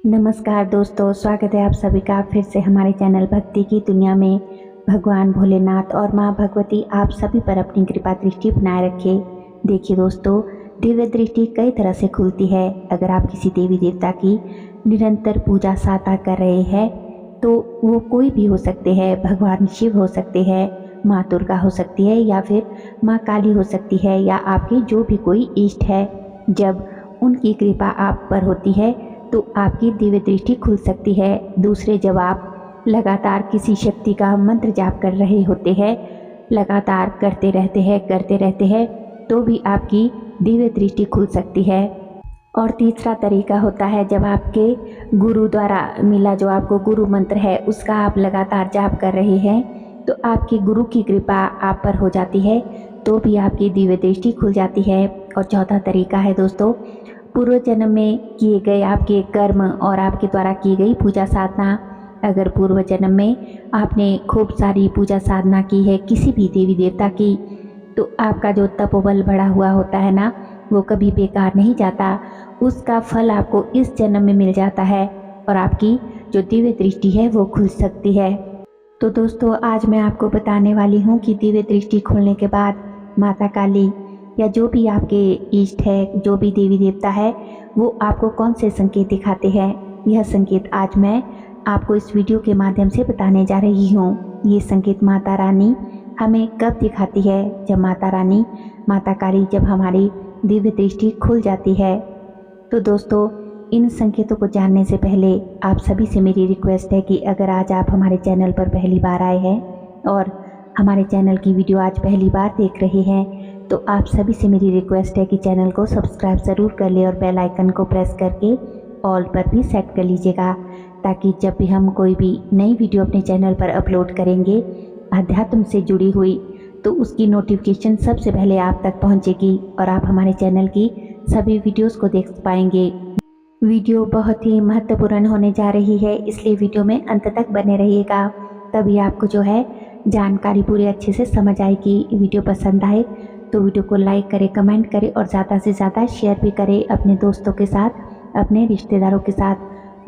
नमस्कार दोस्तों, स्वागत है आप सभी का फिर से हमारे चैनल भक्ति की दुनिया में। भगवान भोलेनाथ और माँ भगवती आप सभी पर अपनी कृपा दृष्टि बनाए रखे। देखिए दोस्तों, दिव्य दृष्टि कई तरह से खुलती है। अगर आप किसी देवी देवता की निरंतर पूजा साधना कर रहे हैं तो वो कोई भी हो सकते हैं। भगवान शिव हो सकते हैं, माँ दुर्गा हो सकती है, या फिर माँ काली हो सकती है, या आपके जो भी कोई इष्ट है। जब उनकी कृपा आप पर होती है तो आपकी दिव्य दृष्टि खुल सकती है। दूसरे, जब आप लगातार किसी शक्ति का मंत्र जाप कर रहे होते हैं, लगातार करते रहते हैं तो भी आपकी दिव्य दृष्टि खुल सकती है। और तीसरा तरीका होता है, जब आपके गुरु द्वारा मिला जो आपको गुरु मंत्र है उसका आप लगातार जाप कर रहे हैं तो आपके गुरु की कृपा आप पर हो जाती है तो भी आपकी दिव्य दृष्टि खुल जाती है। और चौथा तरीका है दोस्तों, पूर्व जन्म में किए गए आपके कर्म और आपके द्वारा की गई पूजा साधना। अगर पूर्व जन्म में आपने खूब सारी पूजा साधना की है किसी भी देवी देवता की, तो आपका जो तपोबल बढ़ा हुआ होता है ना, वो कभी बेकार नहीं जाता। उसका फल आपको इस जन्म में मिल जाता है और आपकी जो दिव्य दृष्टि है वो खुल सकती है। तो दोस्तों, आज मैं आपको बताने वाली हूँ कि दिव्य दृष्टि खुलने के बाद माता काली या जो भी आपके इष्ट है, जो भी देवी देवता है, वो आपको कौन से संकेत दिखाते हैं। यह संकेत आज मैं आपको इस वीडियो के माध्यम से बताने जा रही हूँ। ये संकेत माता रानी हमें कब दिखाती है? जब माता रानी, माता काली, जब हमारी दिव्य दृष्टि खुल जाती है। तो दोस्तों, इन संकेतों को जानने से पहले आप सभी से मेरी रिक्वेस्ट है कि अगर आज आप हमारे चैनल पर पहली बार आए हैं और हमारे चैनल की वीडियो आज पहली बार देख रहे हैं तो आप सभी से मेरी रिक्वेस्ट है कि चैनल को सब्सक्राइब ज़रूर कर ले और बेल आइकन को प्रेस करके ऑल पर भी सेट कर लीजिएगा, ताकि जब भी हम कोई भी नई वीडियो अपने चैनल पर अपलोड करेंगे अध्यात्म से जुड़ी हुई, तो उसकी नोटिफिकेशन सबसे पहले आप तक पहुंचेगी और आप हमारे चैनल की सभी वीडियोस को देख पाएंगे। वीडियो बहुत ही महत्वपूर्ण होने जा रही है, इसलिए वीडियो में अंत तक बने रहिएगा, तभी आपको जो है जानकारी पूरी अच्छे से समझ आएगी। वीडियो पसंद आए तो वीडियो को लाइक करें, कमेंट करें और ज़्यादा से ज़्यादा शेयर भी करें अपने दोस्तों के साथ, अपने रिश्तेदारों के साथ।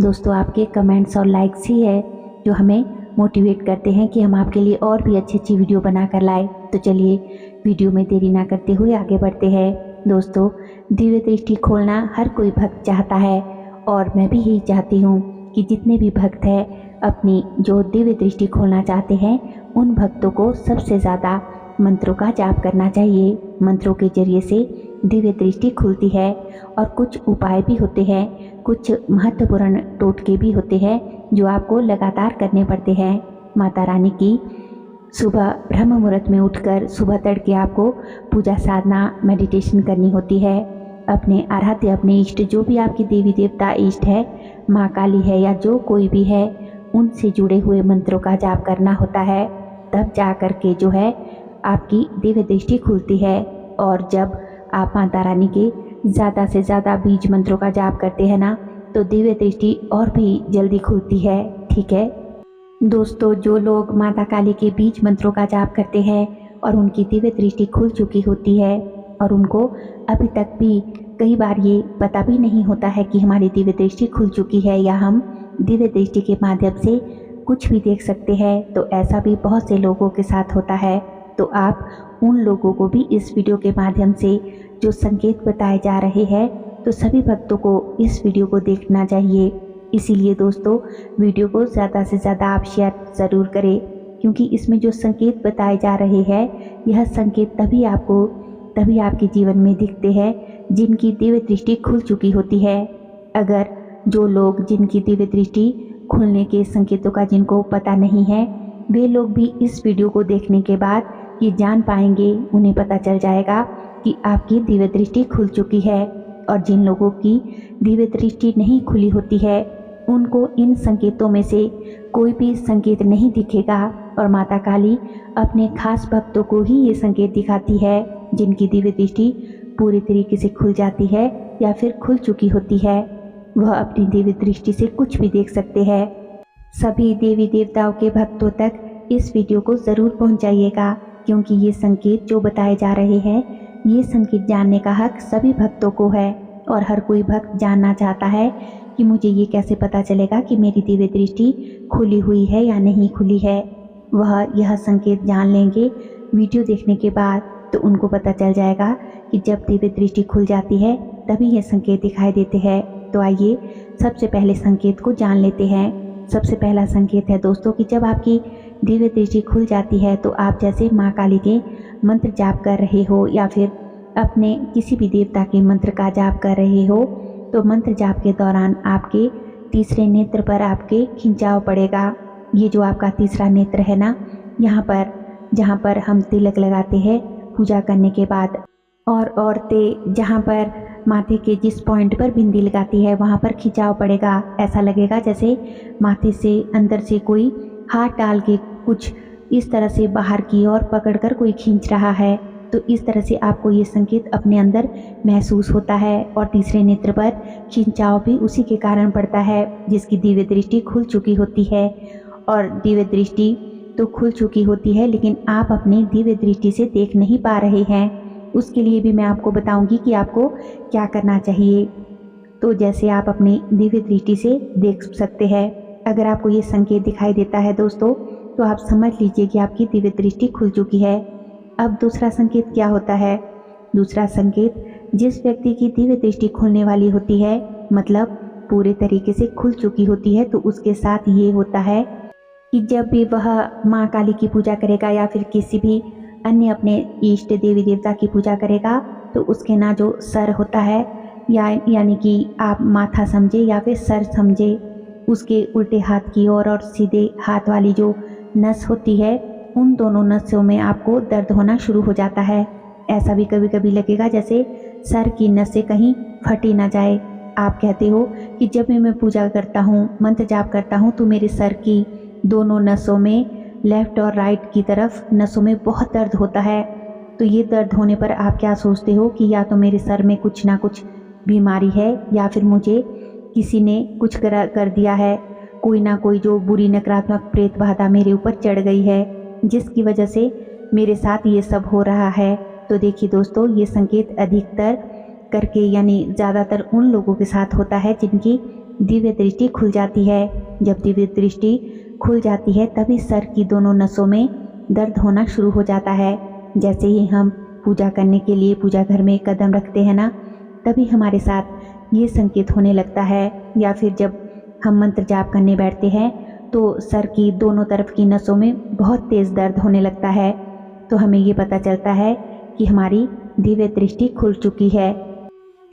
दोस्तों, आपके कमेंट्स और लाइक्स ही है जो हमें मोटिवेट करते हैं कि हम आपके लिए और भी अच्छी अच्छी वीडियो बना कर लाए। तो चलिए वीडियो में देरी ना करते हुए आगे बढ़ते हैं। दोस्तों, दिव्य दृष्टि खोलना हर कोई भक्त चाहता है और मैं भी यही चाहती हूँ कि जितने भी भक्त हैं अपनी जो दिव्य दृष्टि खोलना चाहते हैं उन भक्तों को सबसे ज़्यादा मंत्रों का जाप करना चाहिए। मंत्रों के जरिए से दिव्य दृष्टि खुलती है और कुछ उपाय भी होते हैं, कुछ महत्वपूर्ण टोटके भी होते हैं जो आपको लगातार करने पड़ते हैं। माता रानी की सुबह ब्रह्म मुहूर्त में उठकर सुबह तड़के आपको पूजा साधना मेडिटेशन करनी होती है। अपने आराध्य, अपने इष्ट, जो भी आपकी देवी देवता इष्ट है, माँ काली है या जो कोई भी है, उनसे जुड़े हुए मंत्रों का जाप करना होता है। तब जा कर के जो है आपकी दिव्य दृष्टि खुलती है। और जब आप माता रानी के ज़्यादा से ज़्यादा बीज मंत्रों का जाप करते हैं ना, तो दिव्य दृष्टि और भी जल्दी खुलती है। ठीक है दोस्तों, जो लोग माता काली के बीज मंत्रों का जाप करते हैं और उनकी दिव्य दृष्टि खुल चुकी होती है और उनको अभी तक भी कई बार ये पता भी नहीं होता है कि हमारी दिव्य दृष्टि खुल चुकी है या हम दिव्य दृष्टि के माध्यम से कुछ भी देख सकते हैं, तो ऐसा भी बहुत से लोगों के साथ होता है। तो आप उन लोगों को भी इस वीडियो के माध्यम से जो संकेत बताए जा रहे हैं, तो सभी भक्तों को इस वीडियो को देखना चाहिए। इसीलिए दोस्तों, वीडियो को ज़्यादा से ज़्यादा आप शेयर ज़रूर करें, क्योंकि इसमें जो संकेत बताए जा रहे हैं, यह संकेत तभी आपके जीवन में दिखते हैं जिनकी दिव्य दृष्टि खुल चुकी होती है। अगर जो लोग जिनकी दिव्य दृष्टि खुलने के संकेतों का जिनको पता नहीं है, वे लोग भी इस वीडियो को देखने के बाद ये जान पाएंगे, उन्हें पता चल जाएगा कि आपकी दिव्य दृष्टि खुल चुकी है। और जिन लोगों की दिव्य दृष्टि नहीं खुली होती है उनको इन संकेतों में से कोई भी संकेत नहीं दिखेगा और माता काली अपने खास भक्तों को ही ये संकेत दिखाती है जिनकी दिव्य दृष्टि पूरी तरीके से खुल जाती है या फिर खुल चुकी होती है। वह अपनी दिव्य दृष्टि से कुछ भी देख सकते हैं। सभी देवी देवताओं के भक्तों तक इस वीडियो को ज़रूर पहुंचाइएगा, क्योंकि ये संकेत जो बताए जा रहे हैं, ये संकेत जानने का हक सभी भक्तों को है और हर कोई भक्त जानना चाहता है कि मुझे ये कैसे पता चलेगा कि मेरी दिव्य दृष्टि खुली हुई है या नहीं खुली है। वह यह संकेत जान लेंगे वीडियो देखने के बाद, तो उनको पता चल जाएगा कि जब दिव्य दृष्टि खुल जाती है तभी ये संकेत दिखाई देते हैं। तो आइए सबसे पहले संकेत को जान लेते हैं। सबसे पहला संकेत है दोस्तों कि जब आपकी दिव्य दृष्टि खुल जाती है तो आप जैसे माँ काली के मंत्र जाप कर रहे हो या फिर अपने किसी भी देवता के मंत्र का जाप कर रहे हो, तो मंत्र जाप के दौरान आपके तीसरे नेत्र पर आपके खिंचाव पड़ेगा। ये जो आपका तीसरा नेत्र है ना, यहाँ पर जहाँ पर हम तिलक लगाते हैं पूजा करने के बाद, और औरतें जहाँ पर माथे के जिस पॉइंट पर बिंदी लगाती है वहाँ पर खिंचाव पड़ेगा। ऐसा लगेगा जैसे माथे से अंदर से कोई हाथ डाल के कुछ इस तरह से बाहर की ओर पकड़कर कोई खींच रहा है। तो इस तरह से आपको ये संकेत अपने अंदर महसूस होता है। और तीसरे नेत्र पर खिंचाव भी उसी के कारण पड़ता है जिसकी दिव्य दृष्टि खुल चुकी होती है। और दिव्य दृष्टि तो खुल चुकी होती है लेकिन आप अपनी दिव्य दृष्टि से देख नहीं पा रहे हैं। उसके लिए भी मैं आपको बताऊंगी कि आपको क्या करना चाहिए। तो जैसे आप अपनी दिव्य दृष्टि से देख सकते हैं, अगर आपको ये संकेत दिखाई देता है दोस्तों, तो आप समझ लीजिए कि आपकी दिव्य दृष्टि खुल चुकी है। अब दूसरा संकेत क्या होता है? दूसरा संकेत, जिस व्यक्ति की दिव्य दृष्टि खुलने वाली होती है, मतलब पूरे तरीके से खुल चुकी होती है, तो उसके साथ ये होता है कि जब भी वह माँ काली की पूजा करेगा या फिर किसी भी अन्य अपने इष्ट देवी देवता की पूजा करेगा, तो उसके ना जो सर होता है यानी कि आप माथा समझे या फिर सर समझे, उसके उल्टे हाथ की ओर और सीधे हाथ वाली जो नस होती है, उन दोनों नसों में आपको दर्द होना शुरू हो जाता है। ऐसा भी कभी कभी लगेगा जैसे सर की नसें कहीं फटी ना जाए। आप कहते हो कि जब भी मैं पूजा करता हूँ, मंत्र जाप करता हूँ, तो मेरे सर की दोनों नसों में, लेफ्ट और राइट की तरफ नसों में बहुत दर्द होता है। तो ये दर्द होने पर आप क्या सोचते हो कि या तो मेरे सर में कुछ ना कुछ बीमारी है या फिर मुझे किसी ने कुछ कर दिया है, कोई ना कोई जो बुरी नकारात्मक प्रेत बाधा मेरे ऊपर चढ़ गई है जिसकी वजह से मेरे साथ ये सब हो रहा है। तो देखिए दोस्तों, ये संकेत अधिकतर करके यानी ज़्यादातर उन लोगों के साथ होता है जिनकी दिव्य दृष्टि खुल जाती है। जब दिव्य दृष्टि खुल जाती है तभी सर की दोनों नसों में दर्द होना शुरू हो जाता है। जैसे ही हम पूजा करने के लिए पूजा घर में कदम रखते हैं ना, तभी हमारे साथ ये संकेत होने लगता है। या फिर जब हम मंत्र जाप करने बैठते हैं तो सर की दोनों तरफ की नसों में बहुत तेज़ दर्द होने लगता है। तो हमें ये पता चलता है कि हमारी दिव्य दृष्टि खुल चुकी है।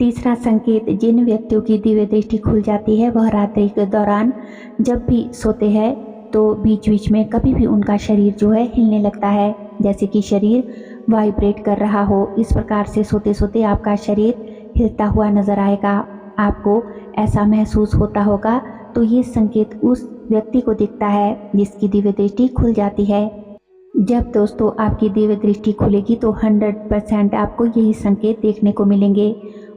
तीसरा संकेत, जिन व्यक्तियों की दिव्य दृष्टि खुल जाती है वह रात्रि के दौरान जब भी सोते हैं तो बीच बीच में कभी भी उनका शरीर जो है हिलने लगता है, जैसे कि शरीर वाइब्रेट कर रहा हो। इस प्रकार से सोते सोते आपका शरीर हिलता हुआ नजर आएगा, आपको ऐसा महसूस होता होगा। तो ये संकेत उस व्यक्ति को दिखता है जिसकी दिव्य दृष्टि खुल जाती है। जब दोस्तों आपकी दिव्य दृष्टि खुलेगी तो 100% आपको यही संकेत देखने को मिलेंगे।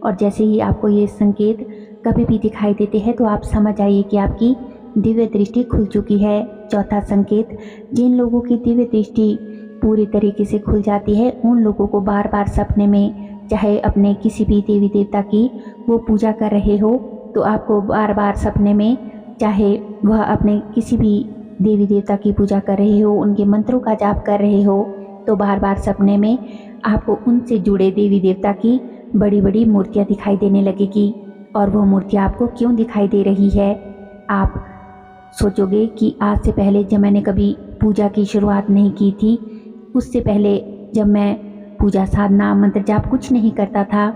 और जैसे ही आपको ये संकेत कभी भी दिखाई देते हैं तो आप समझ आइए कि आपकी दिव्य दृष्टि खुल चुकी है। चौथा संकेत, जिन लोगों की दिव्य दृष्टि पूरी तरीके से खुल जाती है उन लोगों को बार बार सपने में, चाहे अपने किसी भी देवी देवता की वो पूजा कर रहे हो, तो आपको बार बार सपने में, चाहे वह अपने किसी भी देवी देवता की पूजा कर रहे हो, उनके मंत्रों का जाप कर रहे हो, तो बार बार सपने में आपको उनसे जुड़े देवी देवता की बड़ी बड़ी मूर्तियाँ दिखाई देने लगेगी। और वो मूर्तियाँ आपको क्यों दिखाई दे रही है? आप सोचोगे कि आज से पहले जब मैंने कभी पूजा की शुरुआत नहीं की थी, उससे पहले जब मैं पूजा साधना मंत्र जाप कुछ नहीं करता था,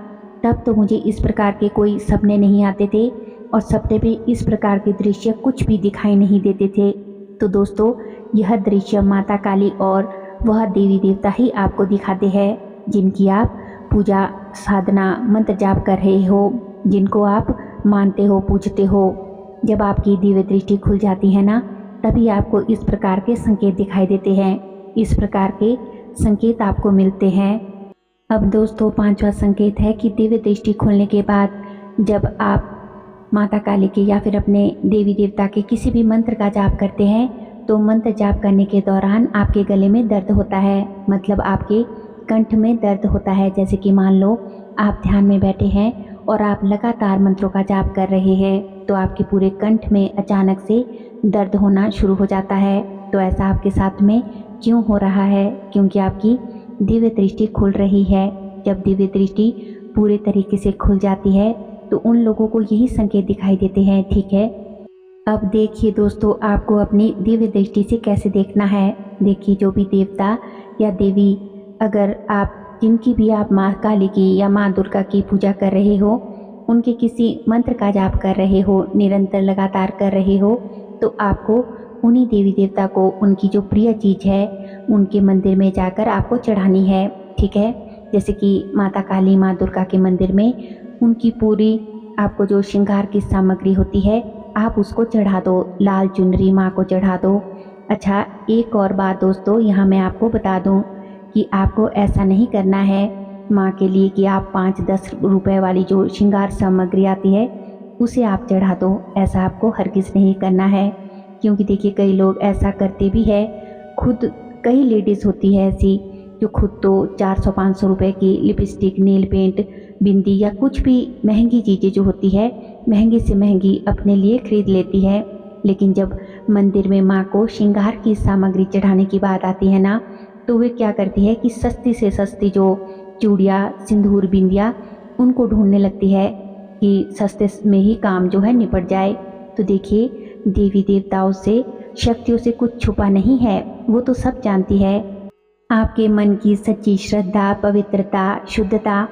तब तो मुझे इस प्रकार के कोई सपने नहीं आते थे और सपने में इस प्रकार के दृश्य कुछ भी दिखाई नहीं देते थे। तो दोस्तों, यह दृश्य माता काली और वह देवी देवता ही आपको दिखाते हैं जिनकी आप पूजा साधना मंत्र जाप कर रहे हो, जिनको आप मानते हो, पूजते हो। जब आपकी दिव्य दृष्टि खुल जाती है ना, तभी आपको इस प्रकार के संकेत दिखाई देते हैं, इस प्रकार के संकेत आपको मिलते हैं। अब दोस्तों, पांचवा संकेत है कि दिव्य दृष्टि खुलने के बाद जब आप माता काली के या फिर अपने देवी देवता के किसी भी मंत्र का जाप करते हैं, तो मंत्र जाप करने के दौरान आपके गले में दर्द होता है, मतलब आपके कंठ में दर्द होता है। जैसे कि मान लो आप ध्यान में बैठे हैं और आप लगातार मंत्रों का जाप कर रहे हैं तो आपके पूरे कंठ में अचानक से दर्द होना शुरू हो जाता है। तो ऐसा आपके साथ में क्यों हो रहा है? क्योंकि आपकी दिव्य दृष्टि खुल रही है। जब दिव्य दृष्टि पूरे तरीके से खुल जाती है तो उन लोगों को यही संकेत दिखाई देते हैं, ठीक है। अब देखिए दोस्तों, आपको अपनी दिव्य दृष्टि से कैसे देखना है। देखिए, जो भी देवता या देवी, अगर आप जिनकी भी आप माँ काली की या माँ दुर्गा की पूजा कर रहे हो, उनके किसी मंत्र का जाप कर रहे हो, निरंतर लगातार कर रहे हो, तो आपको उन्हीं देवी देवता को उनकी जो प्रिय चीज़ है उनके मंदिर में जाकर आपको चढ़ानी है, ठीक है। जैसे कि माता काली, माँ दुर्गा के मंदिर में उनकी पूरी आपको जो श्रृंगार की सामग्री होती है आप उसको चढ़ा दो। लाल चुनरी माँ को चढ़ा दो। अच्छा, एक और बात दोस्तों, यहाँ मैं आपको बता दूँ कि आपको ऐसा नहीं करना है माँ के लिए कि आप 5-10 रुपए वाली जो श्रृंगार सामग्री आती है उसे आप चढ़ा दो। ऐसा आपको हरगिज़ नहीं करना है, क्योंकि देखिए कई लोग ऐसा करते भी है। खुद कई लेडीज़ होती है ऐसी जो खुद तो 400-500 रुपए की लिपस्टिक, नेल पेंट, बिंदी या कुछ भी महंगी चीज़ें जो होती है महंगी से महंगी अपने लिए खरीद लेती है, लेकिन जब मंदिर में माँ को श्रृंगार की सामग्री चढ़ाने की बात आती है ना, तो वे क्या करती है कि सस्ती से सस्ती जो चूड़ियाँ, सिंदूर, बिंदिया उनको ढूंढने लगती है कि सस्ते में ही काम जो है निपट जाए। तो देखिए, देवी देवताओं से, शक्तियों से कुछ छुपा नहीं है, वो तो सब जानती है। आपके मन की सच्ची श्रद्धा, पवित्रता, शुद्धता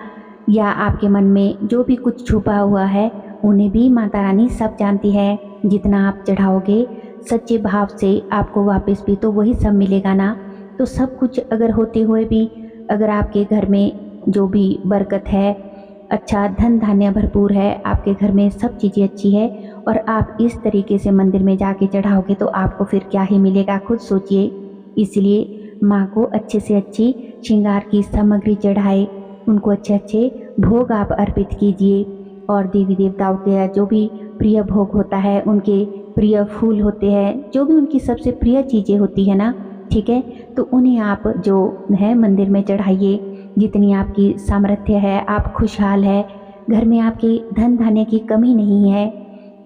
या आपके मन में जो भी कुछ छुपा हुआ है उन्हें भी माता रानी सब जानती है। जितना आप चढ़ाओगे सच्चे भाव से आपको वापस भी तो वही सब मिलेगा ना। तो सब कुछ अगर होते हुए भी अगर आपके घर में जो भी बरकत है, अच्छा धन धान्य भरपूर है, आपके घर में सब चीज़ें अच्छी है और आप इस तरीके से मंदिर में जाके चढ़ाओगे तो आपको फिर क्या ही मिलेगा, खुद सोचिए। इसलिए माँ को अच्छे से अच्छी श्रृंगार की सामग्री चढ़ाए, उनको अच्छे अच्छे भोग आप अर्पित कीजिए और देवी देवताओं के जो भी प्रिय भोग होता है, उनके प्रिय फूल होते हैं, जो भी उनकी सबसे प्रिय चीज़ें होती है ना, ठीक है, तो उन्हें आप जो है मंदिर में चढ़ाइए। जितनी आपकी सामर्थ्य है, आप खुशहाल है, घर में आपके धन धान्य की कमी नहीं है,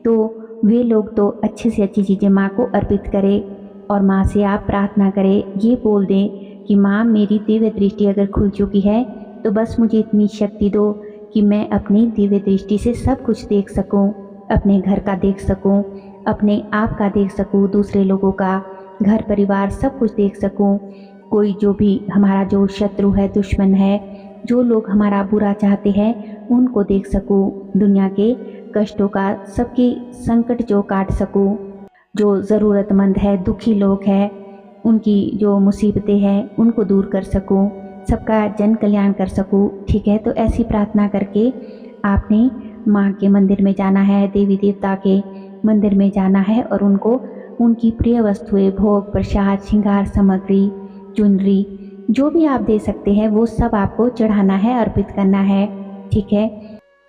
तो वे लोग तो अच्छे से अच्छी चीज़ें माँ को अर्पित करें और माँ से आप प्रार्थना करें, ये बोल दें कि माँ, मेरी दिव्य दृष्टि अगर खुल चुकी है तो बस मुझे इतनी शक्ति दो कि मैं अपनी दिव्य दृष्टि से सब कुछ देख सकूं, अपने घर का देख सकूं, अपने आप का देख सकूं, दूसरे लोगों का, घर परिवार सब कुछ देख सकूं। कोई जो भी हमारा जो शत्रु है, दुश्मन है, जो लोग हमारा बुरा चाहते हैं उनको देख सकूं, दुनिया के कष्टों का, सबके संकट जो काट सकूं, जो ज़रूरतमंद है, दुखी लोग हैं, उनकी जो मुसीबतें हैं उनको दूर कर सकूं, सबका जन कल्याण कर सकूं, ठीक है। तो ऐसी प्रार्थना करके आपने माँ के मंदिर में जाना है, देवी देवता के मंदिर में जाना है और उनको उनकी प्रिय वस्तुएं, भोग, प्रसाद, श्रृंगार सामग्री, चुनरी, जो भी आप दे सकते हैं वो सब आपको चढ़ाना है, अर्पित करना है, ठीक है।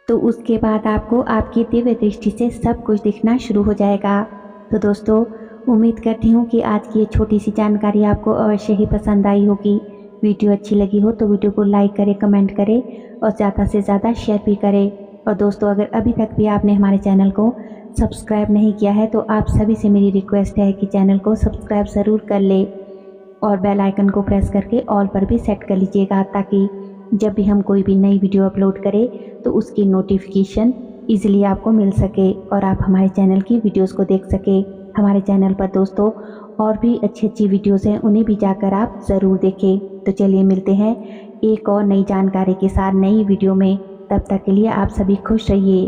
तो उसके बाद आपको आपकी दिव्य दृष्टि से सब कुछ दिखना शुरू हो जाएगा। तो दोस्तों, उम्मीद करती हूँ कि आज की ये छोटी सी जानकारी आपको अवश्य ही पसंद आई होगी। वीडियो अच्छी लगी हो तो वीडियो को लाइक करें, कमेंट करें और ज़्यादा से ज़्यादा शेयर भी करें। और दोस्तों, अगर अभी तक भी आपने हमारे चैनल को सब्सक्राइब नहीं किया है तो आप सभी से मेरी रिक्वेस्ट है कि चैनल को सब्सक्राइब ज़रूर कर ले और बेल आइकन को प्रेस करके ऑल पर भी सेट कर लीजिएगा, ताकि जब भी हम कोई भी नई वीडियो अपलोड करें तो उसकी नोटिफिकेशन ईजिली आपको मिल सके और आप हमारे चैनल की वीडियोस को देख सके। हमारे चैनल पर दोस्तों और भी अच्छी अच्छी वीडियोस हैं, उन्हें भी जाकर आप ज़रूर देखें। तो चलिए मिलते हैं एक और नई जानकारी के साथ नई वीडियो में। तब तक के लिए आप सभी खुश रहिए,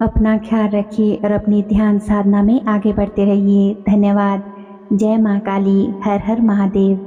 अपना ख्याल रखिए और अपनी ध्यान साधना में आगे बढ़ते रहिए। धन्यवाद। जय माँ काली, हर हर महादेव।